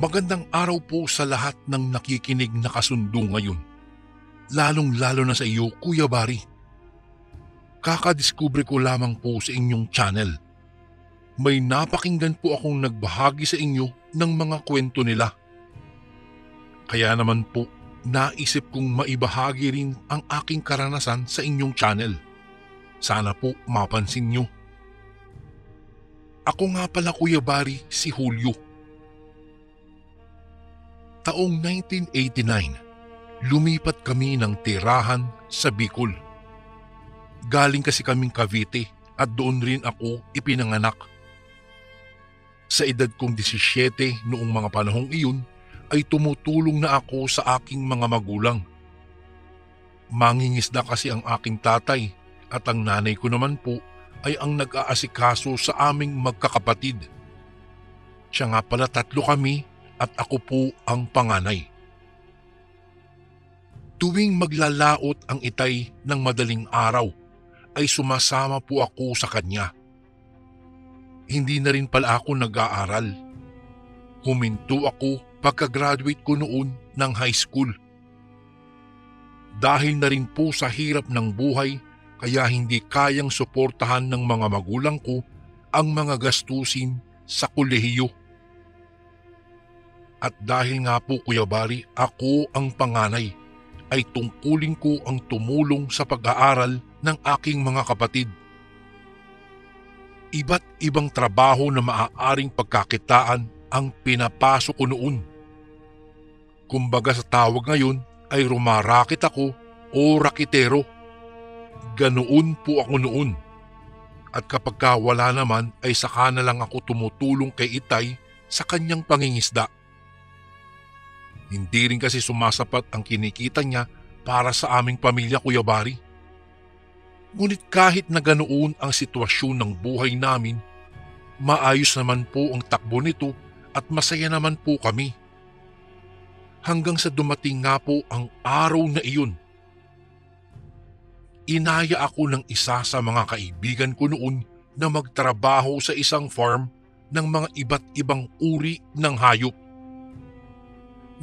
Magandang araw po sa lahat ng nakikinig na kasundo ngayon. Lalong-lalo na sa iyo, Kuya Bari. Kakadiskubre ko lamang po sa inyong channel. May napakinggan po akong nagbahagi sa inyo ng mga kwento nila. Kaya naman po, naisip kong maibahagi rin ang aking karanasan sa inyong channel. Sana po mapansin nyo. Ako nga pala, Kuya Bari, si Julio. Taong 1989, lumipat kami ng tirahan sa Bicol. Galing kasi kaming Cavite at doon rin ako ipinanganak. Sa edad kong 17 noong mga panahong iyon ay tumutulong na ako sa aking mga magulang. Mangingisda kasi ang aking tatay at ang nanay ko naman po ay ang nag-aasikaso sa aming magkakapatid. Siya nga pala 3 kami at ako po ang panganay. Tuwing maglalaot ang itay ng madaling araw ay sumasama po ako sa kanya. Hindi na rin pala ako nag-aaral. Huminto ako pagka-graduate ko noon ng high school. Dahil na rin po sa hirap ng buhay kaya hindi kayang suportahan ng mga magulang ko ang mga gastusin sa kolehiyo. At dahil nga po, Kuya Bari, ako ang panganay, ay tungkulin ko ang tumulong sa pag-aaral ng aking mga kapatid. Iba't ibang trabaho na maaaring pagkakitaan ang pinapasok ko noon. Kumbaga sa tawag ngayon ay rumarakit ako o rakitero. Ganoon po ako noon. At kapag wala naman ay saka na lang ako tumutulong kay itay sa kanyang pangingisda. Hindi rin kasi sumasapat ang kinikita niya para sa aming pamilya, Kuya Bari. Ngunit kahit na ganoon ang sitwasyon ng buhay namin, maayos naman po ang takbo nito at masaya naman po kami. Hanggang sa dumating nga po ang araw na iyon. Inaya ako ng isa sa mga kaibigan ko noon na magtrabaho sa isang farm ng mga iba't ibang uri ng hayop.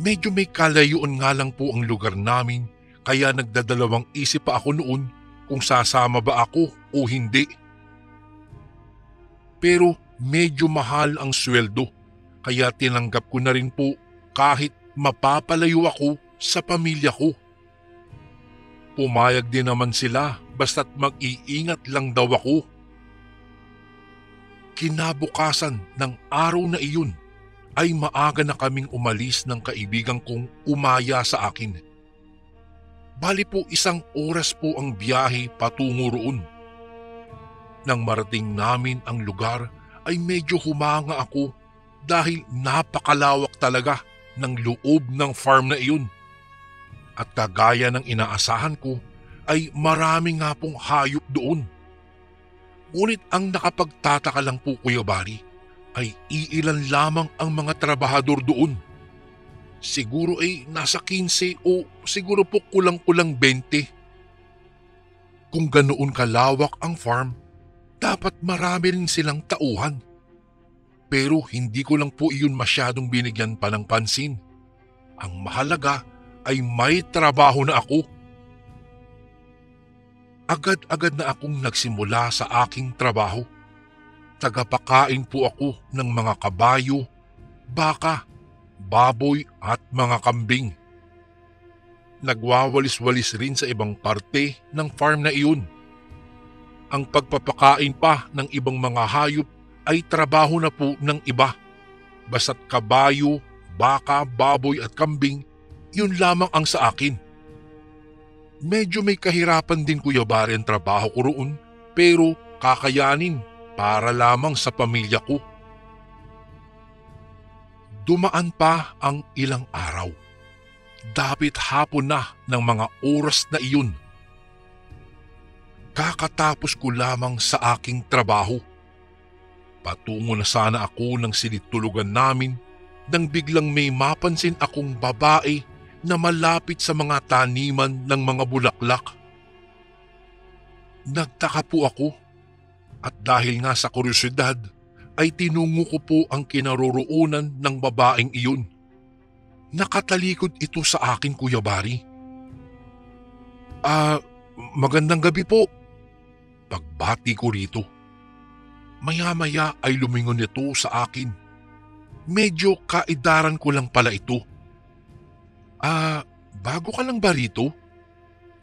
Medyo may kalayuan nga lang po ang lugar namin kaya nagdadalawang isip pa ako noon kung sasama ba ako o hindi. Pero medyo mahal ang sweldo kaya tinanggap ko na rin po kahit mapapalayo ako sa pamilya ko. Pumayag din naman sila basta't mag-iingat lang daw ako. Kinabukasan ng araw na iyon ay maaga na kaming umalis ng kaibigan kong umaya sa akin. Bali po 1 oras po ang biyahe patungo roon. Nang marating namin ang lugar ay medyo humanga ako dahil napakalawak talaga ng loob ng farm na iyon. At kagaya ng inaasahan ko ay marami nga pong hayop doon. Ngunit ang nakapagtataka lang po, Kuya Bari, ay iilan lamang ang mga trabahador doon. Siguro ay nasa 15 o siguro po kulang-kulang 20. Kung ganoon kalawak ang farm, dapat marami rin silang tauhan. Pero hindi ko lang po iyon masyadong binigyan pa ng pansin. Ang mahalaga ay may trabaho na ako. Agad-agad na akong nagsimula sa aking trabaho. Tagapakain po ako ng mga kabayo, baka, baboy at mga kambing. Nagwawalis-walis rin sa ibang parte ng farm na iyon. Ang pagpapakain pa ng ibang mga hayop ay trabaho na po ng iba. Basta't kabayo, baka, baboy at kambing, yun lamang ang sa akin. Medyo may kahirapan din, Kuya Bari, ang trabaho ko roon, pero kakayanin para lamang sa pamilya ko. Dumaan pa ang ilang araw. Dapit hapon na ng mga oras na iyon. Kakatapos ko lamang sa aking trabaho. Patungo na sana ako ng silid-tulugan namin nang biglang may mapansin akong babae na malapit sa mga taniman ng mga bulaklak. Nagtaka po ako at dahil nga sa kuryosidad ay tinungo ko po ang kinaroroonan ng babaeng iyon. Nakatalikod ito sa akin, Kuya Bari. Magandang gabi po. Pagbati ko rito. Maya-maya ay lumingon ito sa akin. Medyo kaedaran ko lang pala ito. Bago ka lang ba rito?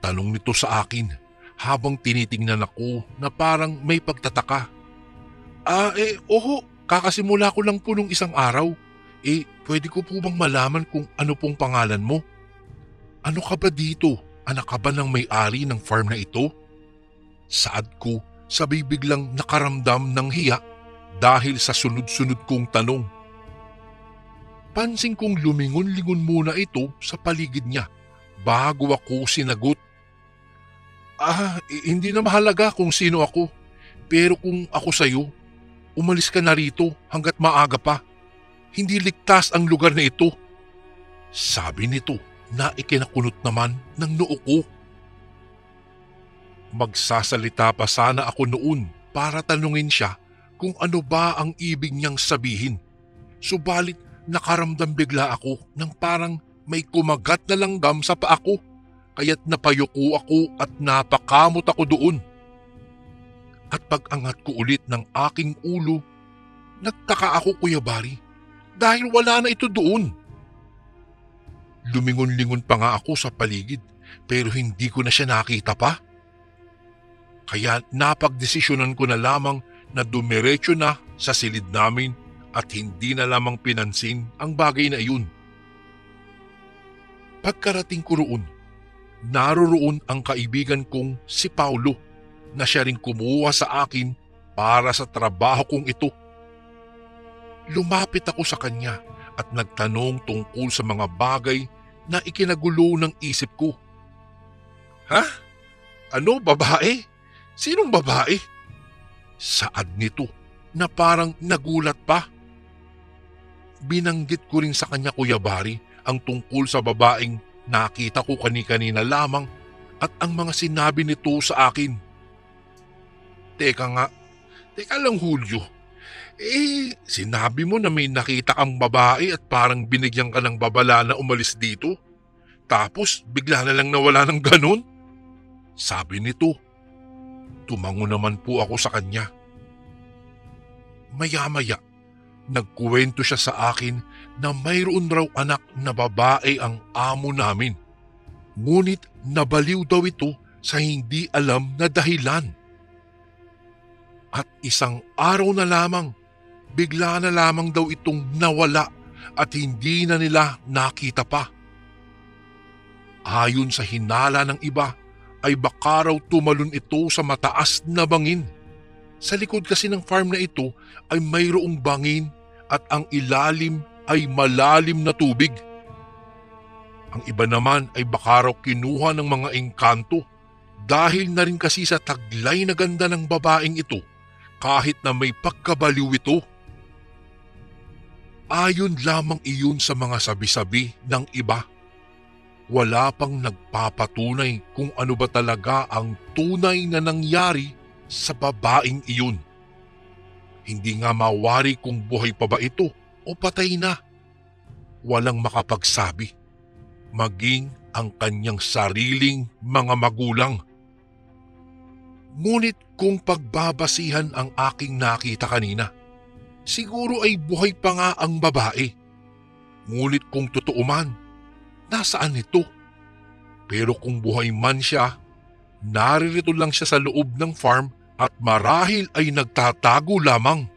Tanong nito sa akin habang tinitingnan ako na parang may pagtataka. Oho, kakasimula ko lang po nung isang araw. Pwede ko po bang malaman kung ano pong pangalan mo? Ano ka ba dito? Anak ka ba ng may-ari ng farm na ito? Saad ko, sabay biglang nakaramdam ng hiya dahil sa sunod-sunod kong tanong. Pansin kong lumingon-lingon muna ito sa paligid niya bago ako sinagot. Hindi na mahalaga kung sino ako, pero kung ako sa'yo, umalis ka na rito hanggat maaga pa. Hindi ligtas ang lugar na ito. Sabi nito na ikinakunot naman ng noo ko. Magsasalita pa sana ako noon para tanungin siya kung ano ba ang ibig niyang sabihin. Subalit nakaramdam bigla ako ng parang may kumagat na langgam sa paa ko, kaya't napayuko ako at napakamot ako doon. At pag-angat ko ulit ng aking ulo, nagtaka ako, Kuya Bari, dahil wala na ito doon. Lumingon-lingon pa nga ako sa paligid pero hindi ko na siya nakita pa. Kaya napagdesisyonan ko na lamang na dumiretso na sa silid namin at hindi na lamang pinansin ang bagay na iyon. Pagkarating ko roon, naroroon ang kaibigan kong si Paulo na siya rin kumuha sa akin para sa trabaho kong ito. Lumapit ako sa kanya at nagtanong tungkol sa mga bagay na ikinagulo ng isip ko. Ha? Ano, babae? Sinong babae? Saad nito na parang nagulat pa. Binanggit ko rin sa kanya, Kuya Bari, ang tungkol sa babaeng nakita ko kani-kanina lamang at ang mga sinabi nito sa akin. Teka lang Julio. Sinabi mo na may nakita kang babae at parang binigyan ka ng babala na umalis dito. Tapos bigla na lang nawala ng ganon? Sabi nito. Tumango naman po ako sa kanya. Maya-maya, nagkuwento siya sa akin na mayroon raw anak na babae ang amo namin. Ngunit nabaliw daw ito sa hindi alam na dahilan. At isang araw na lamang, bigla na lamang daw itong nawala at hindi na nila nakita pa. Ayon sa hinala ng iba, ay baka raw tumalon ito sa mataas na bangin. Sa likod kasi ng farm na ito ay mayroong bangin at ang ilalim ay malalim na tubig. Ang iba naman ay baka raw kinuha ng mga engkanto dahil na rin kasi sa taglay na ganda ng babaeng ito kahit na may pagkabaliw ito. Ayon lamang iyon sa mga sabi-sabi ng iba. Wala pang nagpapatunay kung ano ba talaga ang tunay na nangyari sa babaeng iyon. Hindi nga mawari kung buhay pa ba ito o patay na. Walang makapagsabi, maging ang kanyang sariling mga magulang. Ngunit kung pagbabasihan ang aking nakita kanina, siguro ay buhay pa nga ang babae. Ngunit kung totoo man, nasaan ito? Pero kung buhay man siya, naririto lang siya sa loob ng farm at marahil ay nagtatago lamang.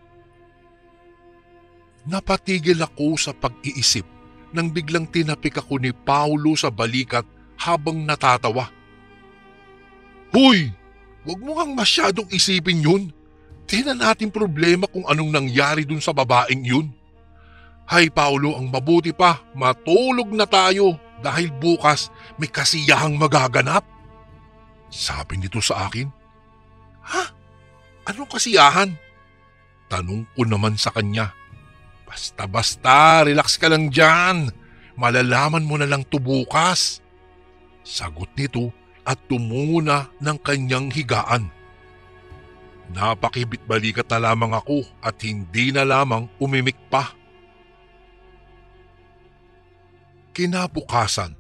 Napatigil ako sa pag-iisip nang biglang tinapik ako ni Paulo sa balikat habang natatawa. Hoy! Huwag mo kang masyadong isipin yun. Di na natin problema kung anong nangyari dun sa babaeng yun. Hay Paulo, ang mabuti pa, matulog na tayo dahil bukas may kasiyahang magaganap. Sabi nito sa akin. Ha? Anong kasiyahan? Tanong ko naman sa kanya. Basta, relax ka lang dyan. Malalaman mo na lang to bukas. Sagot nito at tumungo na ng kanyang higaan. Napakibit-balikat na lamang ako at hindi na lamang umimik pa. Kinabukasan,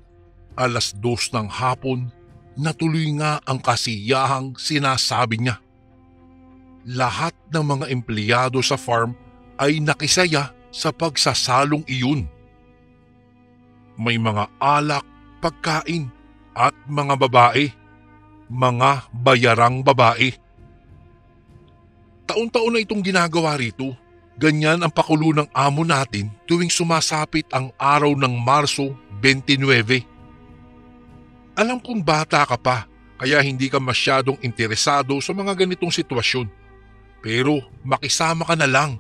2:00 ng hapon, natuloy nga ang kasiyahang sinasabi niya. Lahat ng mga empleyado sa farm ay nakisaya sa pagsasalong iyon. May mga alak, pagkain at mga babae, mga bayarang babae. Taon-taon na itong ginagawa rito. Ganyan ang pakulo ng amo natin tuwing sumasapit ang araw ng Marso 29. Alam kong bata ka pa, kaya hindi ka masyadong interesado sa mga ganitong sitwasyon. Pero makisama ka na lang.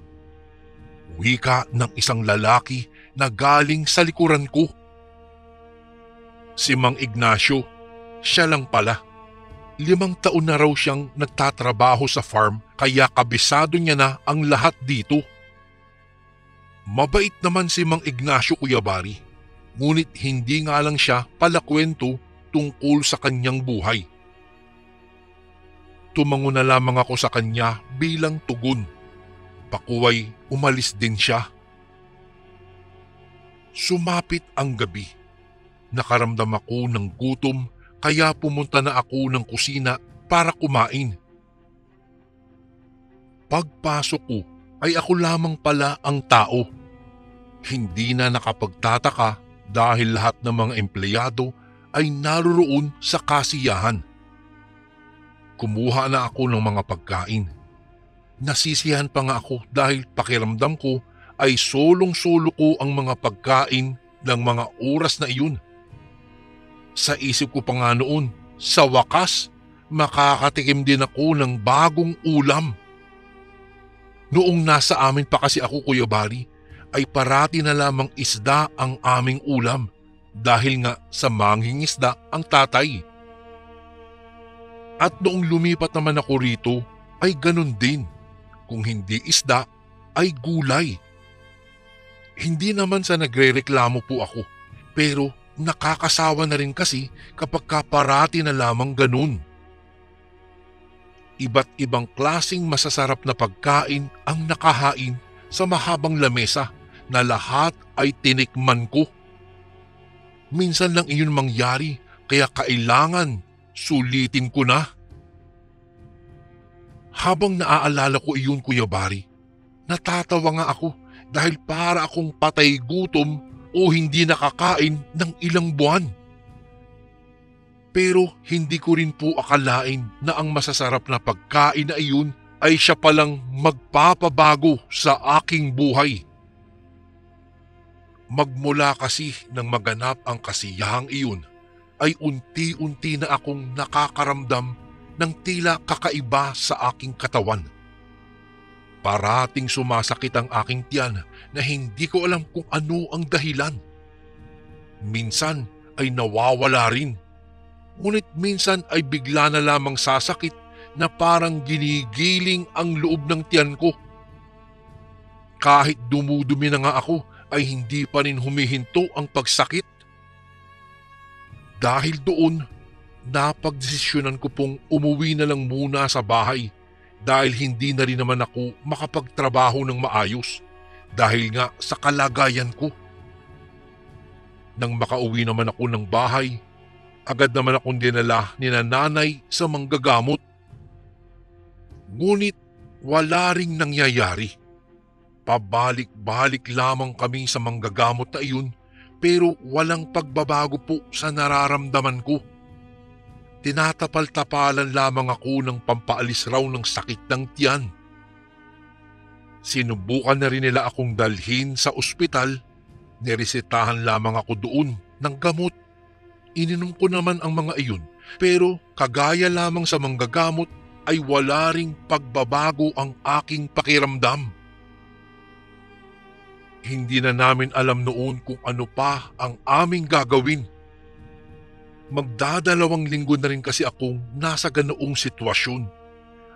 Wika ng isang lalaki na galing sa likuran ko. Si Mang Ignacio, siya lang pala. 5 taon na raw siyang nagtatrabaho sa farm kaya kabisado niya na ang lahat dito. Mabait naman si Mang Ignacio, Kuya Bari. Ngunit hindi nga lang siya palakwento tungkol sa kanyang buhay. Tumango na lamang ako sa kanya bilang tugon. Pakuway umalis din siya. Sumapit ang gabi. Nakaramdam ako ng gutom kaya pumunta na ako ng kusina para kumain. Pagpasok ko ay ako lamang pala ang tao. Hindi na nakapagtataka dahil lahat ng mga empleyado ay naroon sa kasiyahan. Kumuha na ako ng mga pagkain. Nasisiyahan pa nga ako dahil pakiramdam ko ay solong-solo ko ang mga pagkain ng mga oras na iyon. Sa isip ko pa nga noon, sa wakas, makakatikim din ako ng bagong ulam. Noong nasa amin pa kasi ako, Kuya Bari, ay parati na lamang isda ang aming ulam dahil nga sa manghingisda ang tatay. At noong lumipat naman ako rito ay ganun din. Kung hindi isda ay gulay. Hindi naman sa nagrereklamo po ako, pero nakakasawa na rin kasi kapag parati na lamang ganun. Iba't ibang klasing masasarap na pagkain ang nakahain sa mahabang lamesa na lahat ay tinikman ko. Minsan lang iyon mangyari kaya kailangan sulitin ko na. Habang naaalala ko iyon, Kuya Bari, natatawa nga ako dahil para akong patay gutom o hindi nakakain ng ilang buwan. Pero hindi ko rin po akalain na ang masasarap na pagkain na iyon ay siya palang magpapabago sa aking buhay. Magmula kasi nang maganap ang kasiyahang iyon, ay unti-unti na akong nakakaramdam ng tila kakaiba sa aking katawan. Parating sumasakit ang aking tiyan na hindi ko alam kung ano ang dahilan. Minsan ay nawawala rin. Ngunit minsan ay bigla na lamang sasakit na parang ginigiling ang loob ng tiyan ko. Kahit dumudumi na nga ako ay hindi pa rin humihinto ang pagsakit. Dahil doon, napagdesisyonan ko pong umuwi na lang muna sa bahay dahil hindi na rin naman ako makapagtrabaho ng maayos dahil nga sa kalagayan ko. Nang makauwi naman ako ng bahay, agad naman akong dinala ni nanay sa manggagamot. Ngunit wala ring nangyayari. Pabalik-balik lamang kami sa manggagamot na iyon pero walang pagbabago po sa nararamdaman ko. Tinatapal-tapalan lamang ako ng pampaalis raw ng sakit ng tiyan. Sinubukan na rin nila akong dalhin sa ospital. Niresetahan lamang ako doon ng gamot. Ininom ko naman ang mga iyon pero kagaya lamang sa manggagamot ay wala ring pagbabago ang aking pakiramdam. Hindi na namin alam noon kung ano pa ang aming gagawin. Magdadalawang linggo na rin kasi akong nasa ganoong sitwasyon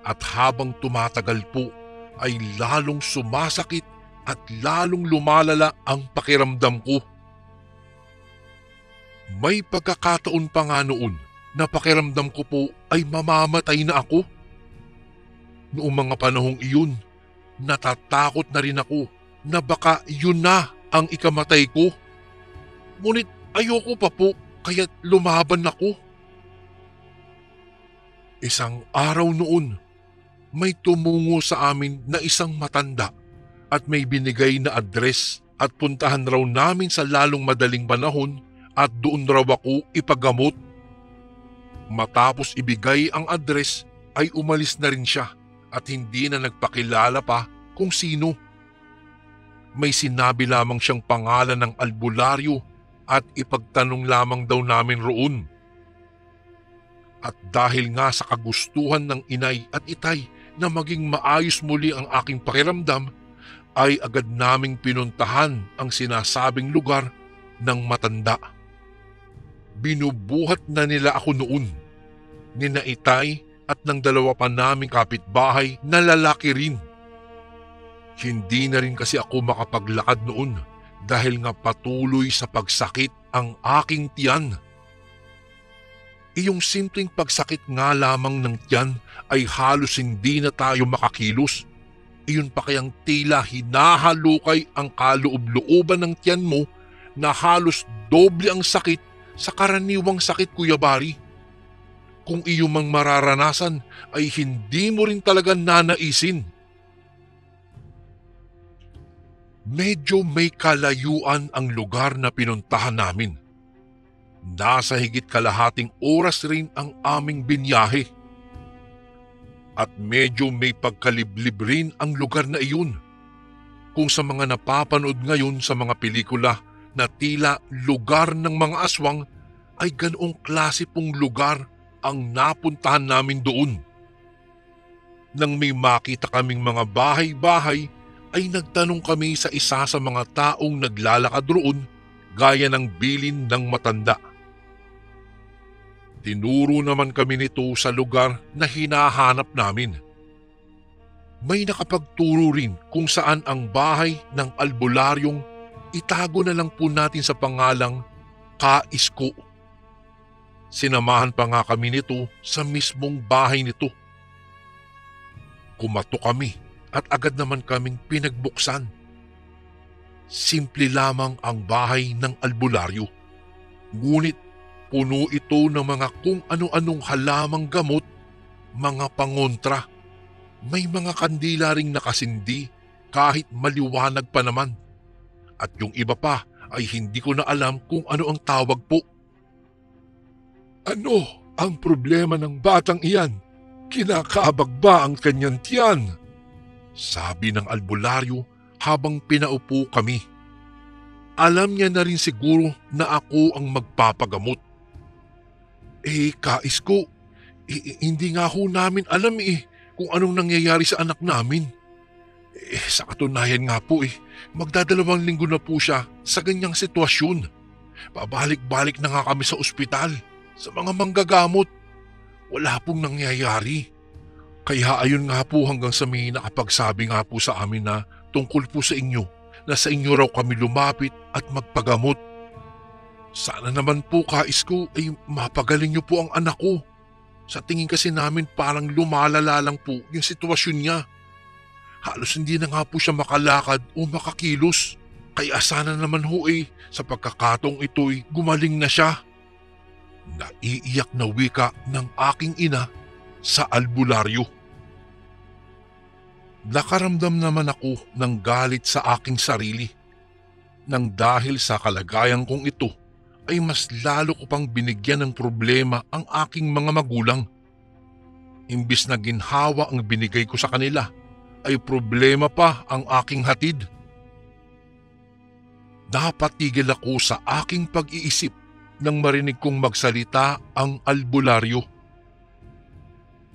at habang tumatagal po ay lalong sumasakit at lalong lumalala ang pakiramdam ko. May pagkakataon pa nga noon na pakiramdam ko po ay mamamatay na ako. Noong mga panahong iyon, natatakot na rin ako na baka yun na ang ikamatay ko. Ngunit ayoko pa po kaya't lumaban ako. Isang araw noon, may tumungo sa amin na isang matanda at may binigay na address at puntahan raw namin sa lalong madaling panahon at doon raw ako ipagamot. Matapos ibigay ang address ay umalis na rin siya at hindi na nagpakilala pa kung sino. May sinabi lamang siyang pangalan ng albularyo at ipagtanong lamang daw namin roon. At dahil nga sa kagustuhan ng inay at itay na maging maayos muli ang aking pakiramdam, ay agad naming pinuntahan ang sinasabing lugar ng matanda. Binubuhat na nila ako noon, nina itay at ng dalawa pa naming kapitbahay na lalaki rin. Hindi na rin kasi ako makapaglakad noon dahil nga patuloy sa pagsakit ang aking tiyan. Iyong simpleng pagsakit nga lamang ng tiyan ay halos hindi na tayo makakilos. Iyon pa kayang tila hinahalukay ang kaloob-looban ng tiyan mo na halos doble ang sakit sa karaniwang sakit, Kuya Bari. Kung iyo mang mararanasan ay hindi mo rin talaga nanaisin. Medyo may kalayuan ang lugar na pinuntahan namin. Nasa higit kalahating oras rin ang aming binyahe. At medyo may pagkaliblib rin ang lugar na iyon. Kung sa mga napapanood ngayon sa mga pelikula na tila lugar ng mga aswang, ay ganoong klase pong lugar ang napuntahan namin doon. Nang may makita kaming mga bahay-bahay, ay nagtanong kami sa isa sa mga taong naglalakad roon gaya ng bilin ng matanda. Tinuro naman kami nito sa lugar na hinahanap namin. May nakapagturo rin kung saan ang bahay ng albularyong itago na lang po natin sa pangalang Kaisko. Sinamahan pa nga kami nito sa mismong bahay nito. Kumato kami at agad naman kaming pinagbuksan. Simple lamang ang bahay ng albularyo. Ngunit puno ito ng mga kung ano-anong halamang gamot, mga pangontra. May mga kandila ring nakasindi kahit maliwanag pa naman. At yung iba pa ay hindi ko na alam kung ano ang tawag po. Ano ang problema ng batang iyan? Kinakabag ba ang kanyang tiyan? Sabi ng albularyo habang pinaupo kami. Alam niya na rin siguro na ako ang magpapagamot. Kaisko, hindi nga ho namin alam kung anong nangyayari sa anak namin. Sa katunayan nga po magdadalawang linggo na po siya sa ganyang sitwasyon. Pabalik-balik na nga kami sa ospital, sa mga manggagamot. Wala pong nangyayari. Kaya ayun nga po hanggang sa may nakapagsabi nga po sa amin na tungkol po sa inyo, na sa inyo raw kami lumapit at magpagamot. Sana naman po, Kaisko, ay mapagaling niyo po ang anak ko. Sa tingin kasi namin parang lumalala lang po yung sitwasyon niya. Halos hindi na nga po siya makalakad o makakilos. Kaya sana naman ho sa pagkakataong ito'y gumaling na siya. Naiiyak na wika ng aking ina sa albularyo. Nakaramdam naman ako ng galit sa aking sarili. Nang dahil sa kalagayan kong ito, ay mas lalo ko pang binigyan ng problema ang aking mga magulang. Imbis na ginhawa ang binigay ko sa kanila, ay problema pa ang aking hatid. Napatigil ako sa aking pag-iisip nang marinig kong magsalita ang albularyo.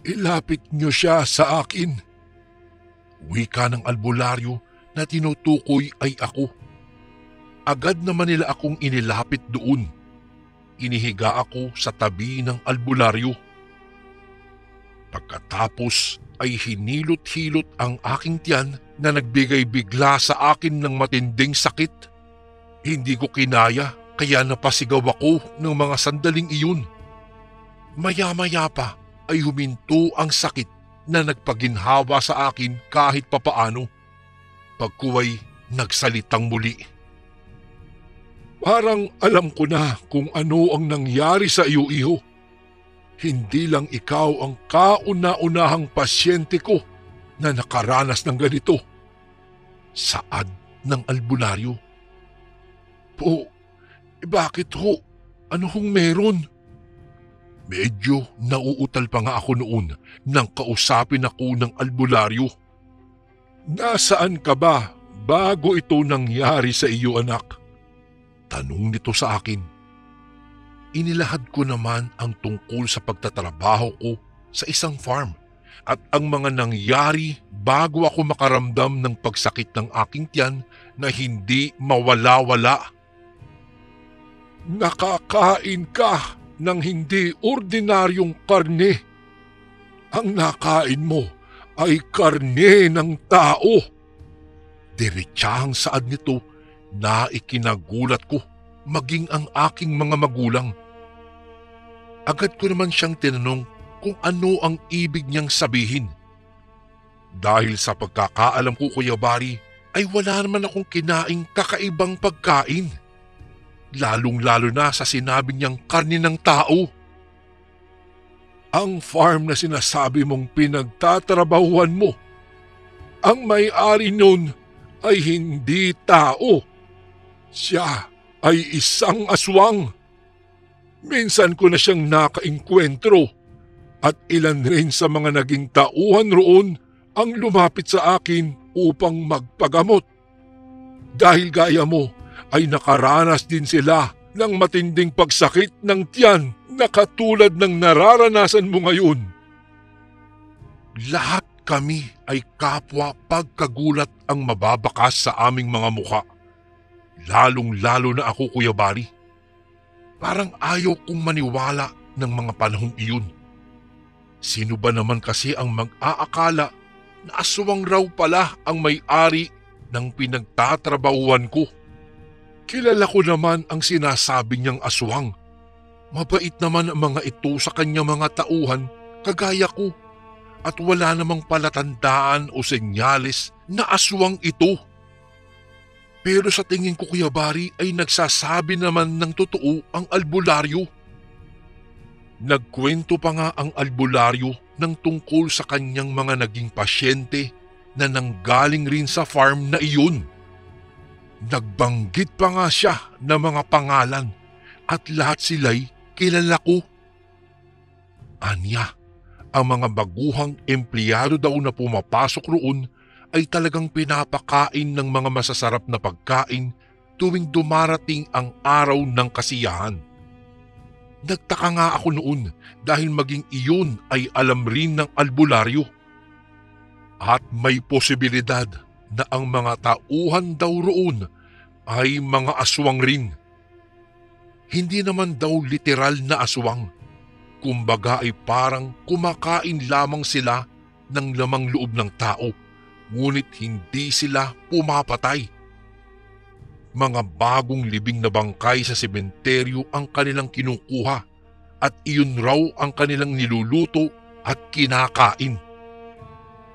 Ilapit niyo siya sa akin. Wika ng albularyo na tinutukoy ay ako. Agad naman nila akong inilapit doon. Inihiga ako sa tabi ng albularyo. Pagkatapos ay hinilot-hilot ang aking tiyan na nagbigay bigla sa akin ng matinding sakit. Hindi ko kinaya kaya napasigaw ako ng mga sandaling iyon. Maya-maya pa ay huminto ang sakit na nagpaginhawa sa akin kahit papaano. Pagkuway nagsalitang muli. Parang alam ko na kung ano ang nangyari sa iyo, iho. Hindi lang ikaw ang kauna-unahang pasyente ko na nakaranas ng ganito. Saad ng albularyo. Po, bakit ho? Ano hong meron? Medyo nauutal pa nga ako noon nang kausapin ako ng albularyo. Nasaan ka ba bago ito nangyari sa iyo, anak? Tanong nito sa akin. Inilahad ko naman ang tungkol sa pagtatrabaho ko sa isang farm at ang mga nangyari bago ako makaramdam ng pagsakit ng aking tiyan na hindi mawala-wala. Nakakain ka ng hindi ordinaryong karne. Ang nakain mo ay karne ng tao. Diretsahang saad nito na ikinagulat ko maging ang aking mga magulang. Agad ko naman siyang tinanong kung ano ang ibig niyang sabihin. Dahil sa pagkakaalam ko, Kuya Bari, ay wala naman akong kinaing kakaibang pagkain. Lalong-lalo na sa sinabi niyang karne ng tao. Ang farm na sinasabi mong pinagtatrabahuan mo, ang may-ari nun ay hindi tao. Siya ay isang aswang. Minsan ko na siyang nakainkwentro at ilan rin sa mga naging tauhan roon ang lumapit sa akin upang magpagamot. Dahil gaya mo, ay nakaranas din sila ng matinding pagsakit ng tiyan na katulad ng nararanasan mo ngayon. Lahat kami ay kapwa pagkagulat ang mababakas sa aming mga mukha. Lalong-lalo na ako, Kuya Bari. Parang ayaw kong maniwala ng mga panahong iyon. Sino ba naman kasi ang mag-aakala na aswang raw pala ang may-ari ng pinagtatrabahuan ko? Kilala ko naman ang sinasabi niyang aswang. Mabait naman ang mga ito sa kanyang mga tauhan kagaya ko at wala namang palatandaan o senyales na aswang ito. Pero sa tingin ko, Kuya Bari, ay nagsasabi naman ng totoo ang albularyo. Nagkwento pa nga ang albularyo ng tungkol sa kanyang mga naging pasyente na nanggaling rin sa farm na iyon. Nagbanggit pa nga siya ng mga pangalan at lahat sila'y kilala ko. Anya, ang mga baguhang empleyado daw na pumapasok roon ay talagang pinapakain ng mga masasarap na pagkain tuwing dumarating ang araw ng kasiyahan. Nagtaka nga ako noon dahil maging iyon ay alam rin ng albularyo. At may posibilidad na ang mga tauhan daw roon ay mga aswang rin. Hindi naman daw literal na aswang. Kumbaga ay parang kumakain lamang sila ng lamang loob ng tao, ngunit hindi sila pumapatay. Mga bagong libing na bangkay sa sementeryo ang kanilang kinukuha at iyon raw ang kanilang niluluto at kinakain.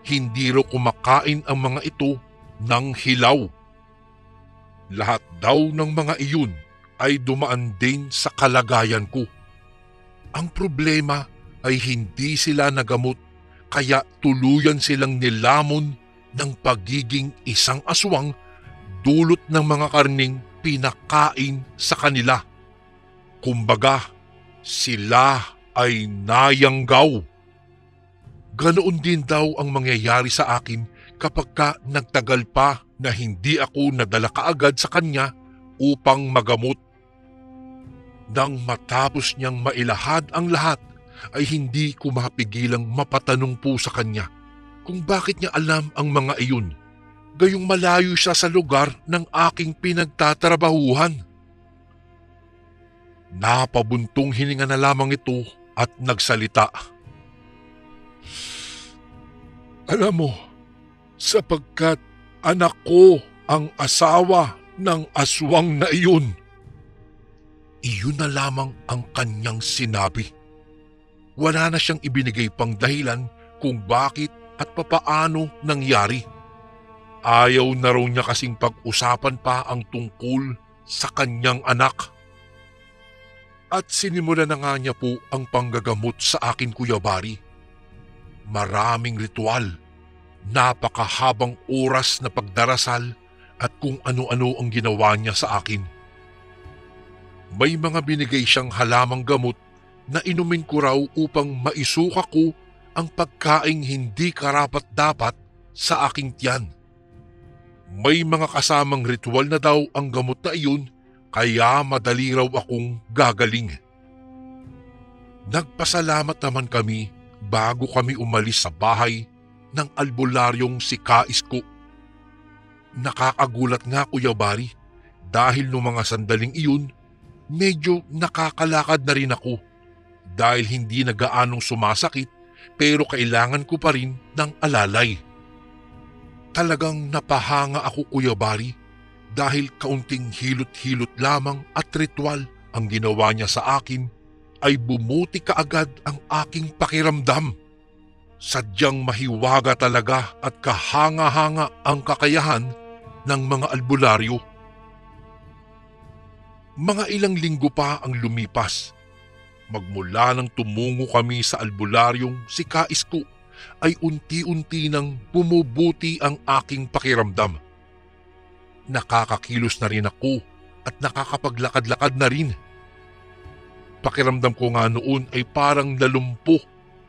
Hindi raw kumakain ang mga ito ng hilaw. Lahat daw ng mga iyon ay dumaan din sa kalagayan ko. Ang problema ay hindi sila nagamot kaya tuluyan silang nilamon ng pagiging isang aswang dulot ng mga karning pinakain sa kanila. Kumbaga, sila ay nayanggaw. Ganoon din daw ang mangyayari sa akin kapag nagtagal pa na hindi ako nadala kaagad sa kanya upang magamot. Nang matapos niyang mailahad ang lahat, ay hindi ko mapigilang mapatanong po sa kanya kung bakit niya alam ang mga iyon, gayong malayo siya sa lugar ng aking pinagtatrabahuhan. Napabuntong hininga na lamang ito at nagsalita. Alam mo, sapagkat anak ko ang asawa ng aswang na iyon. Iyon na lamang ang kanyang sinabi. Wala na siyang ibinigay pang dahilan kung bakit at papaano nangyari. Ayaw na raw niya kasing pag-usapan pa ang tungkol sa kanyang anak. At sinimula na nga niya po ang panggagamot sa akin, Kuya Bari. Maraming ritual, napakahabang oras na pagdarasal at kung ano-ano ang ginawa niya sa akin. May mga binigay siyang halamang gamot na inumin ko raw upang maisuka ko ang pagkaing hindi karapat-dapat sa aking tiyan. May mga kasamang ritual na daw ang gamot na iyon, kaya madali raw akong gagaling. Nagpasalamat naman kami bago kami umalis sa bahay ng albularyong si Kaisko. Nakakagulat nga, Kuya Bari, dahil nung mga sandaling iyon, medyo nakakalakad na rin ako dahil hindi na gaanong sumasakit pero kailangan ko pa rin ng alalay. Talagang napahanga ako, Kuya Bari, dahil kaunting hilot-hilot lamang at ritual ang ginawa niya sa akin ay bumuti kaagad ang aking pakiramdam. Sadyang mahiwaga talaga at kahanga-hanga ang kakayahan ng mga albularyo. Mga ilang linggo pa ang lumipas. Magmula nang tumungo kami sa albularyong si Kaisko ay unti-unti nang bumubuti ang aking pakiramdam. Nakakakilos na rin ako at nakakapaglakad-lakad na rin. Pakiramdam ko nga noon ay parang nalumpo,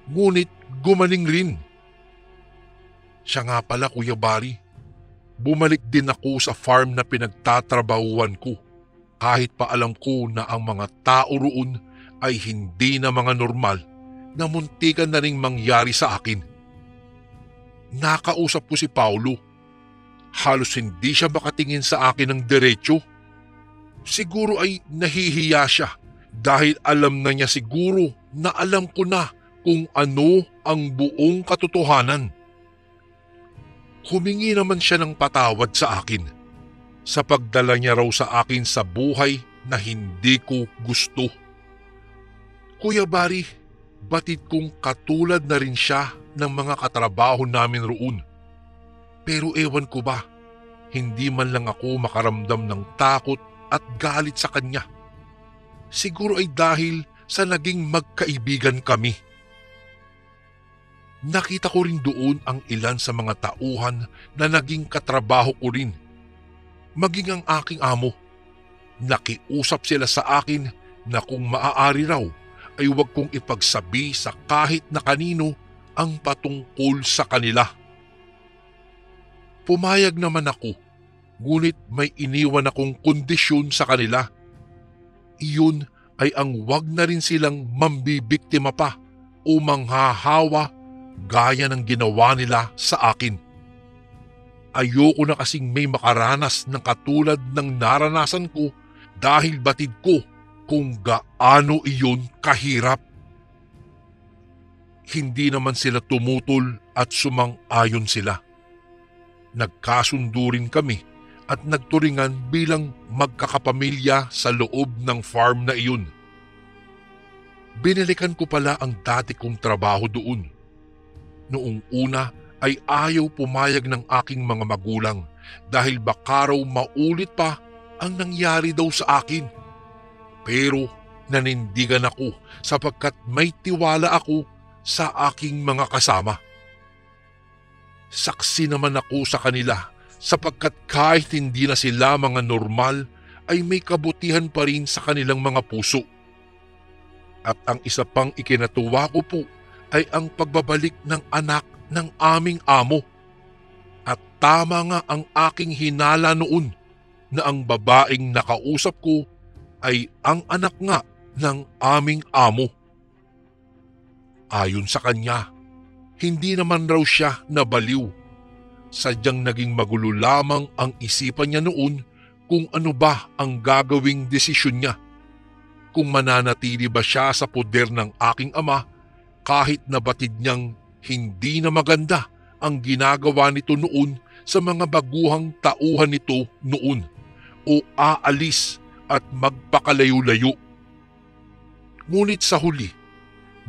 ngunit gumaling rin. Siya nga pala, Kuya Bari, bumalik din ako sa farm na pinagtatrabahuan ko kahit pa alam ko na ang mga tao roon ay hindi na mga normal na muntikan na ring mangyari sa akin. Nakausap ko si Paulo. Halos hindi siya makatingin sa akin ng diretso. Siguro ay nahihiya siya dahil alam na niya siguro na alam ko na kung ano ang buong katotohanan. Humingi naman siya ng patawad sa akin sa pagdala niya raw sa akin sa buhay na hindi ko gusto. Kuya Bari, batid kong katulad na rin siya ng mga katrabaho namin roon. Pero ewan ko ba, hindi man lang ako makaramdam ng takot at galit sa kanya. Siguro ay dahil sa naging magkaibigan kami. Nakita ko rin doon ang ilan sa mga tauhan na naging katrabaho ko rin. Maging ang aking amo. Nakiusap sila sa akin na kung maaari raw ay huwag kong ipagsabi sa kahit na kanino ang patungkol sa kanila. Pumayag naman ako, ngunit may iniwan akong kondisyon sa kanila. Iyon ay ang wag na rin silang mambibiktima pa o manghahawa gaya ng ginawa nila sa akin. Ayoko na kasing may makaranas ng katulad ng naranasan ko dahil batid ko kung gaano iyon kahirap. Hindi naman sila tumutol at sumang-ayon sila. Nagkasundo rin kami at nagturingan bilang magkakapamilya sa loob ng farm na iyon. Binalikan ko pala ang dati kong trabaho doon. Noong una ay ayaw pumayag ng aking mga magulang dahil baka raw maulit pa ang nangyari daw sa akin. Pero nanindigan ako sapagkat may tiwala ako sa aking mga kasama. Saksi naman ako sa kanila sapagkat kahit hindi na sila mga normal ay may kabutihan pa rin sa kanilang mga puso. At ang isa pang ikinatuwa ko po ay ang pagbabalik ng anak ng aming amo. At tama nga ang aking hinala noon na ang babaeng nakausap ko ay ang anak nga ng aming amo. Ayon sa kanya, hindi naman raw siya nabaliw. Sadyang naging magulo lamang ang isipan niya noon kung ano ba ang gagawing desisyon niya. Kung mananatili ba siya sa poder ng aking ama kahit na batid niyang hindi na maganda ang ginagawa nito noon sa mga baguhang tauhan nito noon o aalis at magpakalayo-layo. Ngunit sa huli,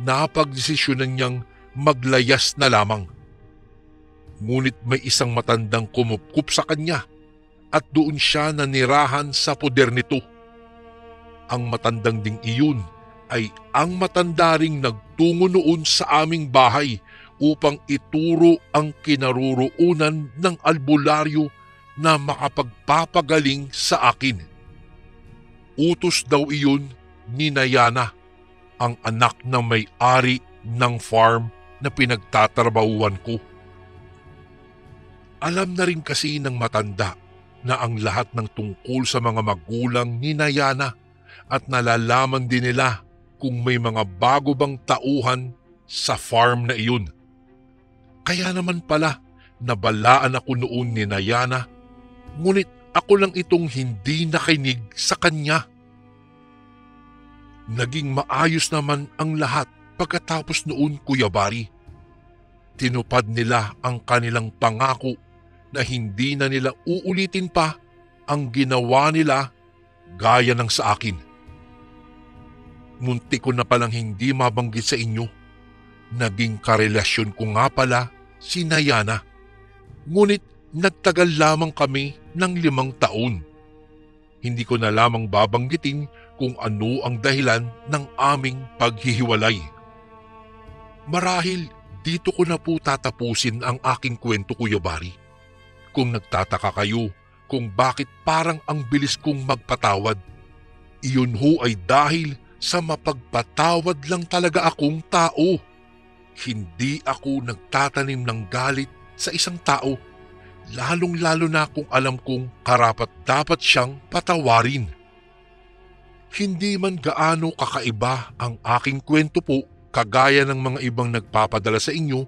napagdesisyonan niyang maglayas na lamang. Ngunit may isang matandang kumupkup sa kanya at doon siya nanirahan sa poder nito. Ang matandang ding iyon ay ang matanda ring nagtungo noon sa aming bahay upang ituro ang kinaroroonan ng albularyo na makapagpapagaling sa akin. Utos daw iyon ni Nayana, ang anak ng may-ari ng farm na pinagtatrabahuan ko. Alam na rin kasi ng matanda na ang lahat ng tungkol sa mga magulang ni Nayana at nalalaman din nila kung may mga bago bang tauhan sa farm na iyon. Kaya naman pala nabalaan ako noon ni Nayana, ngunit ako lang itong hindi nakinig sa kanya. Naging maayos naman ang lahat pagkatapos noon, Kuya Bari. Tinupad nila ang kanilang pangako na hindi na nila uulitin pa ang ginawa nila gaya ng sa akin. Munti ko na palang hindi mabanggit sa inyo. Naging karelasyon ko nga pala si Nayana. Ngunit nagtagal lamang kami ng 5 taon. Hindi ko na lamang babanggitin kung ano ang dahilan ng aming paghihiwalay. Marahil dito ko na po tatapusin ang aking kwento, Kuya Bari. Kung nagtataka kayo kung bakit parang ang bilis kong magpatawad, iyon ho ay dahil sa mapagpatawad lang talaga akong tao. Hindi ako nagtatanim ng galit sa isang tao, lalong-lalo na kung alam kong karapat-dapat siyang patawarin. Hindi man gaano kakaiba ang aking kwento po kagaya ng mga ibang nagpapadala sa inyo,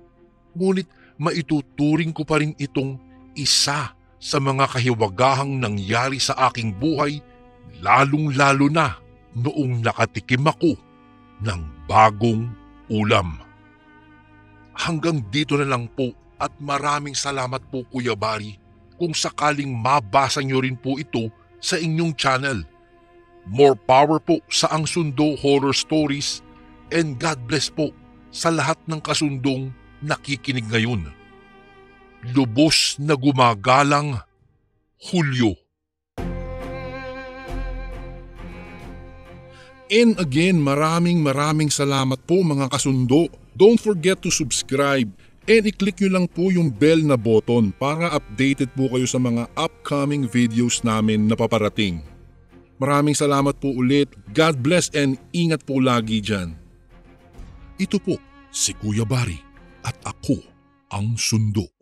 ngunit maituturing ko pa rin itong isa sa mga kahiwagahang nangyari sa aking buhay, lalong-lalo na noong nakatikim ako ng bagong ulam. Hanggang dito na lang po at maraming salamat po, Kuya Bari, kung sakaling mabasa nyo rin po ito sa inyong channel. More power po sa Ang Sundo Horror Stories, and God bless po sa lahat ng kasundong nakikinig ngayon. Lubos na gumagalang, Hulyo. And again, maraming salamat po mga kasundo. Don't forget to subscribe and i-click nyo lang po yung bell na button para updated po kayo sa mga upcoming videos namin na paparating. Maraming salamat po ulit. God bless and ingat po lagi dyan. Ito po si Kuya Bari at ako ang Sundo.